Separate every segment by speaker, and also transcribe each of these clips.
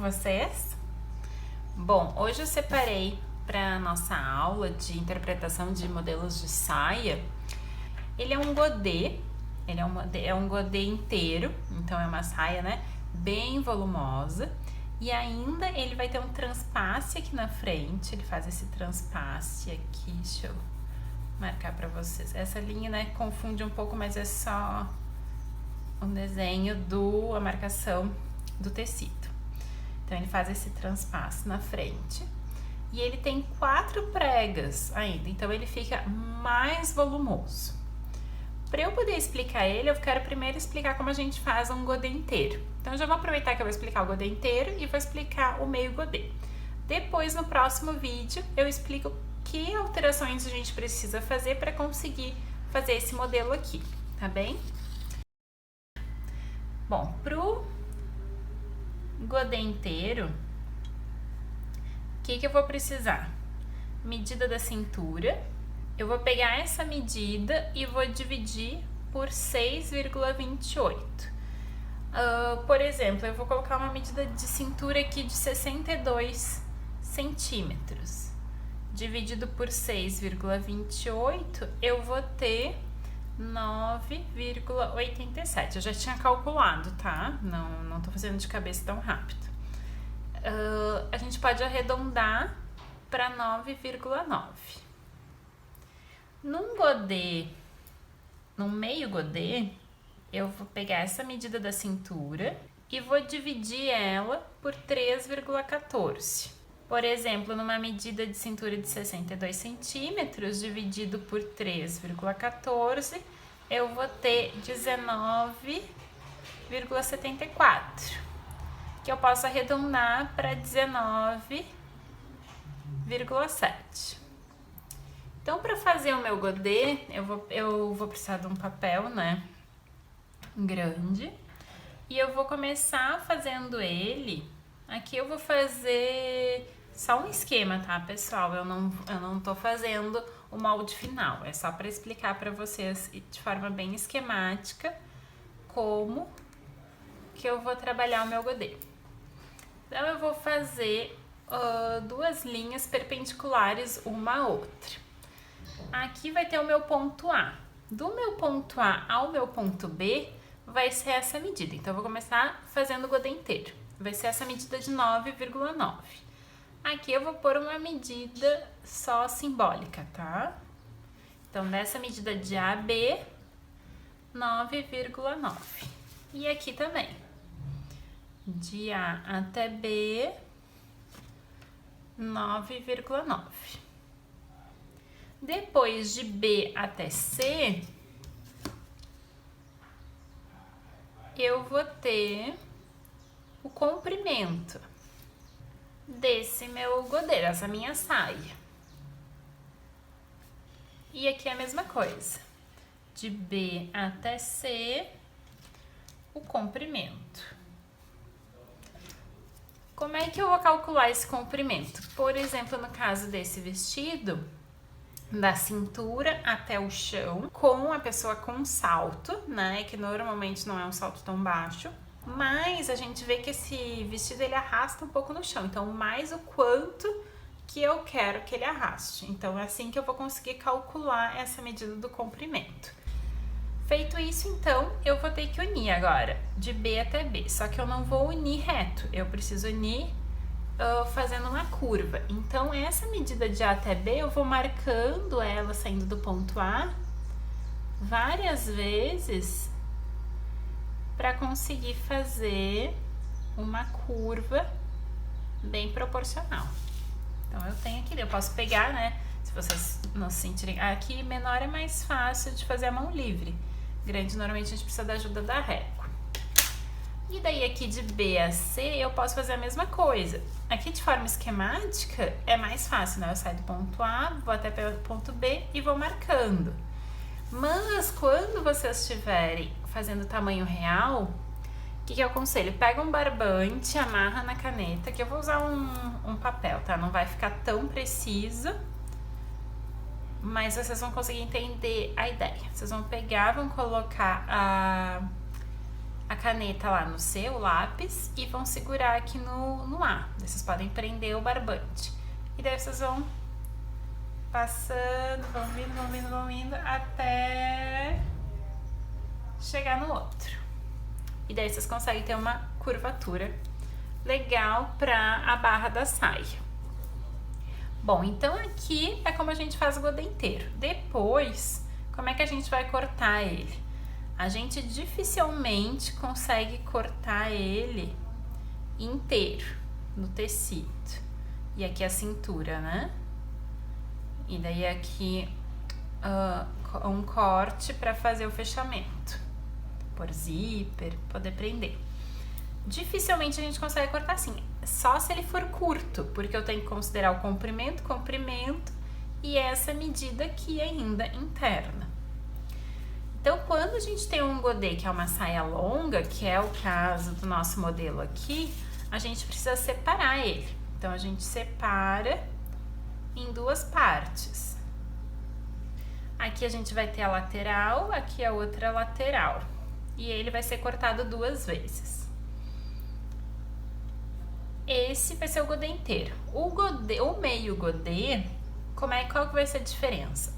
Speaker 1: vocês? Bom, hoje eu separei para nossa aula de interpretação de modelos de saia. Ele é um godê, é um godê inteiro, então é uma saia, né, bem volumosa. E ainda ele vai ter um transpasse aqui na frente, ele faz esse transpasse aqui, deixa eu marcar para vocês. Essa linha, né, confunde um pouco, mas é só um desenho a marcação do tecido. Então ele faz esse transpasse na frente e ele tem 4 pregas ainda, então ele fica mais volumoso. Para eu poder explicar ele, eu quero primeiro explicar como a gente faz um godê inteiro. Então eu já vou aproveitar que eu vou explicar o godê inteiro e vou explicar o meio godê. Depois, no próximo vídeo, eu explico que alterações a gente precisa fazer para conseguir fazer esse modelo aqui, tá bem? Bom, pro godê inteiro, o que eu vou precisar? Medida da cintura. Eu vou pegar essa medida e vou dividir por 6,28. Por exemplo, eu vou colocar uma medida de cintura aqui de 62 centímetros. Dividido por 6,28, eu vou ter 9,87. Eu já tinha calculado, tá? Não tô fazendo de cabeça tão rápido. A gente pode arredondar para 9,9. Num meio godê, eu vou pegar essa medida da cintura e vou dividir ela por 3,14. Por exemplo, numa medida de cintura de 62 centímetros, dividido por 3,14, eu vou ter 19,74, que eu posso arredondar para 19,7. Então, para fazer o meu godê, eu vou precisar de um papel, né, grande, e eu vou começar fazendo ele. Aqui eu vou fazer só um esquema, tá, pessoal? Eu não tô fazendo o molde final, é só para explicar para vocês de forma bem esquemática como que eu vou trabalhar o meu godê. Então, eu vou fazer 2 linhas perpendiculares uma à outra. Aqui vai ter o meu ponto A. Do meu ponto A ao meu ponto B vai ser essa medida. Então, eu vou começar fazendo o godê inteiro. Vai ser essa medida de 9,9. Aqui eu vou pôr uma medida só simbólica, tá? Então, dessa medida de A a B, 9,9. E aqui também. De A até B, 9,9. Depois de B até C, eu vou ter o comprimento desse meu godê, dessa minha saia. E aqui é a mesma coisa. De B até C, o comprimento. Como é que eu vou calcular esse comprimento? Por exemplo, no caso desse vestido, da cintura até o chão, com a pessoa com salto, né, que normalmente não é um salto tão baixo, mas a gente vê que esse vestido ele arrasta um pouco no chão, então mais o quanto que eu quero que ele arraste. Então é assim que eu vou conseguir calcular essa medida do comprimento. Feito isso, então, eu vou ter que unir agora, de B até B, só que eu não vou unir reto, eu preciso unir fazendo uma curva. Então, essa medida de A até B, eu vou marcando ela saindo do ponto A várias vezes para conseguir fazer uma curva bem proporcional. Então, eu tenho aqui, eu posso pegar, né? Se vocês não se sentirem... Aqui, menor é mais fácil de fazer a mão livre. Grande, normalmente, a gente precisa da ajuda da régua. E daí aqui de B a C eu posso fazer a mesma coisa. Aqui de forma esquemática é mais fácil, né? Eu saio do ponto A, vou até o ponto B e vou marcando. Mas quando vocês estiverem fazendo tamanho real, o que eu aconselho? Pega um barbante, amarra na caneta, que eu vou usar um papel, tá? Não vai ficar tão preciso, mas vocês vão conseguir entender a ideia. Vocês vão pegar, vão colocar a a caneta lá no seu lápis e vão segurar aqui no A. Vocês podem prender o barbante. E daí vocês vão passando, vão vindo até chegar no outro. E daí vocês conseguem ter uma curvatura legal para a barra da saia. Bom, então aqui é como a gente faz o godê inteiro. Depois, como é que a gente vai cortar ele? A gente dificilmente consegue cortar ele inteiro no tecido. E aqui a cintura, né? E daí aqui um corte para fazer o fechamento. Por zíper, poder prender. Dificilmente a gente consegue cortar assim, só se ele for curto, porque eu tenho que considerar o comprimento e essa medida aqui ainda interna. Então, quando a gente tem um godê que é uma saia longa, que é o caso do nosso modelo aqui, a gente precisa separar ele. Então, a gente separa em duas partes. Aqui a gente vai ter a lateral, aqui a outra lateral. E ele vai ser cortado 2 vezes. Esse vai ser o godê inteiro. O meio godê, qual que vai ser a diferença?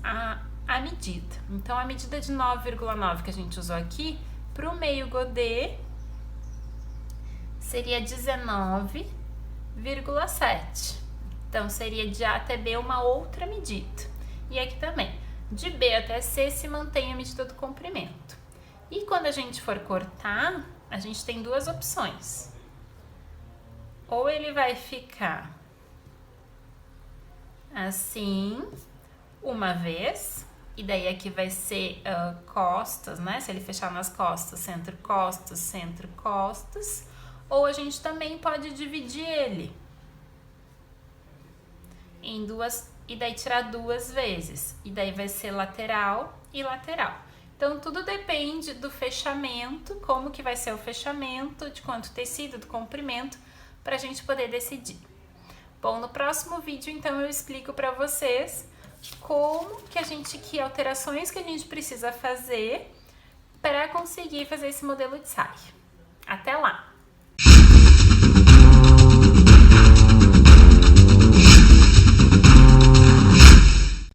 Speaker 1: A medida. Então, a medida de 9,9 que a gente usou aqui, para o meio godê, seria 19,7. Então, seria de A até B uma outra medida. E aqui também, de B até C se mantém a medida do comprimento. E quando a gente for cortar, a gente tem 2 opções. Ou ele vai ficar assim, uma vez, e daí aqui vai ser costas, né? Se ele fechar nas costas, centro, costas. Ou a gente também pode dividir ele em 2, e daí tirar 2 vezes. E daí vai ser lateral e lateral. Então, tudo depende do fechamento, como que vai ser o fechamento, de quanto tecido, do comprimento, para a gente poder decidir. Bom, no próximo vídeo, então, eu explico para vocês que alterações que a gente precisa fazer para conseguir fazer esse modelo de saia. Até lá!